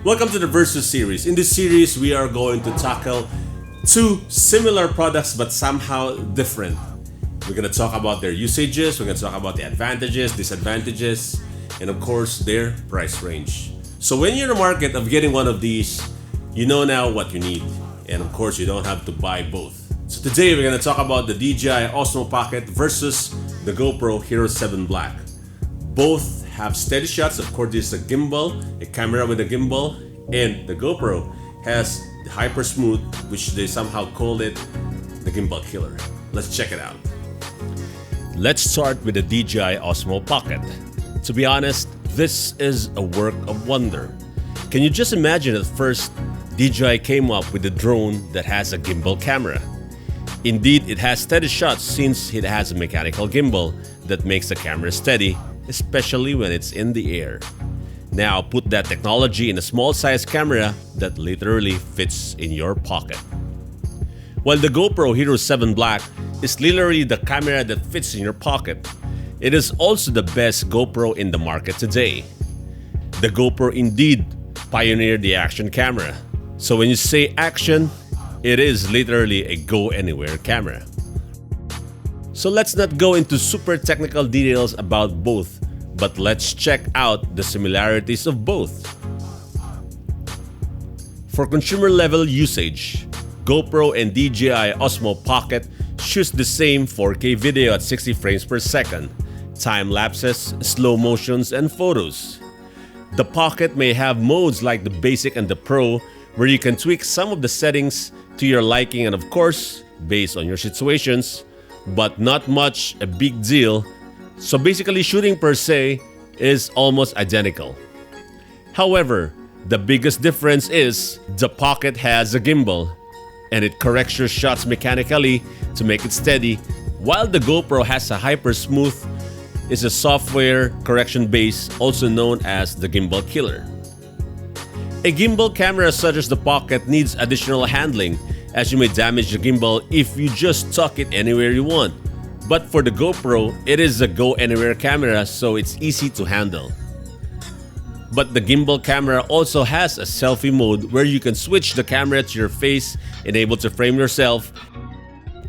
Welcome to the Versus series. In this series, we are going to tackle two similar products but somehow different. We're going to talk about their usages, we're going to talk about the advantages, disadvantages, and of course, their price range. So when you're in the market of getting one of these, you know now what you need. And of course, you don't have to buy both. So today, we're going to talk about the Dji Osmo Pocket versus the GoPro Hero 7 Black. Both have steady shots. Of course, this is a gimbal, a camera with a gimbal, and the GoPro has the hyper smooth, which they somehow called it the gimbal killer. Let's check it out. Let's start with the Dji Osmo Pocket. To be honest, this is a work of wonder. Can you just imagine at first DJI came up with a drone that has a gimbal camera? Indeed, it has steady shots since it has a mechanical gimbal that makes the camera steady, especially when it's in the air. Now put that technology in a small size camera that literally fits in your pocket. While the GoPro Hero 7 Black is literally the camera that fits in your pocket, it is also the best GoPro in the market today. The GoPro indeed pioneered the action camera. So when you say action, it is literally a go-anywhere camera. So let's not go into super technical details about both, but let's check out the similarities of both. For consumer level usage, GoPro and DJI Osmo Pocket shoots the same 4K video at 60 frames per second, time lapses, slow motions, and photos. The Pocket may have modes like the Basic and the Pro, where you can tweak some of the settings to your liking and of course, based on your situations, but not much a big deal. So basically, shooting per se is almost identical. However, the biggest difference is the Pocket has a gimbal and it corrects your shots mechanically to make it steady, while the GoPro has a hyper smooth, is a software correction base, also known as the gimbal killer. A gimbal camera such as the Pocket needs additional handling, as you may damage the gimbal if you just tuck it anywhere you want. But for the GoPro, it is a go-anywhere camera, so it's easy to handle. But the gimbal camera also has a selfie mode where you can switch the camera to your face and able to frame yourself,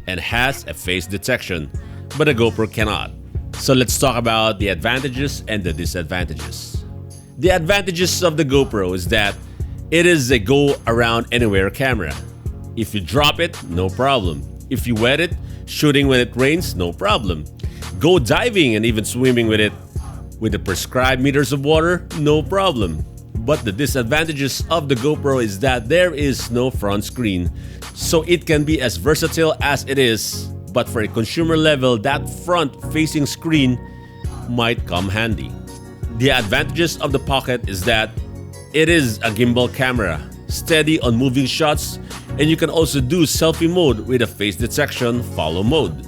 and has a face detection, but a GoPro cannot. So let's talk about the advantages and the disadvantages. The advantages of the GoPro is that it is a go-around-anywhere camera. If you drop it, no problem. If you wet it, shooting when it rains, no problem. Go diving and even swimming with it with the prescribed meters of water, no problem. But the disadvantages of the GoPro is that there is no front screen, so it can be as versatile as it is, but for a consumer level, that front-facing screen might come handy. The advantages of the Pocket is that it is a gimbal camera, steady on moving shots, and you can also do selfie mode with a face detection follow mode.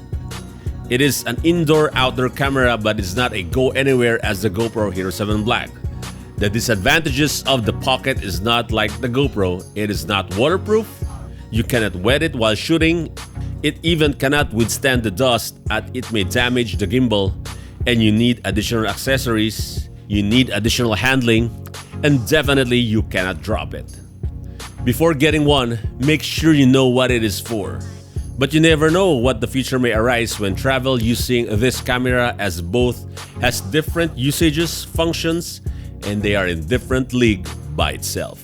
It is an indoor-outdoor camera, but it's not a go-anywhere as the GoPro Hero 7 Black. The disadvantages of the Pocket is not like the GoPro. It is not waterproof, you cannot wet it while shooting, it even cannot withstand the dust as it may damage the gimbal, and you need additional accessories, you need additional handling, and definitely you cannot drop it. Before getting one, make sure you know what it is for. But you never know what the future may arise when travel using this camera, as both has different usages, functions, and they are in different league by itself.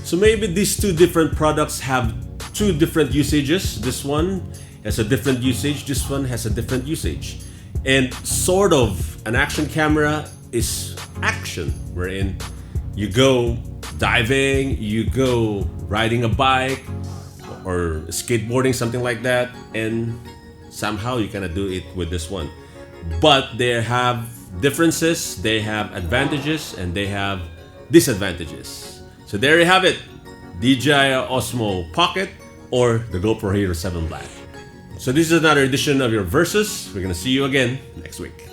So maybe these two different products have two different usages. This one has a different usage, this one has a different usage. And sort of an action camera is action, wherein you go diving, you go riding a bike or skateboarding, something like that, and somehow you cannot do it with this one. But they have differences, they have advantages, and they have disadvantages. So there you have it, Dji Osmo Pocket or the GoPro Hero 7 Black. So this is another edition of your Versus. We're gonna see you again next week.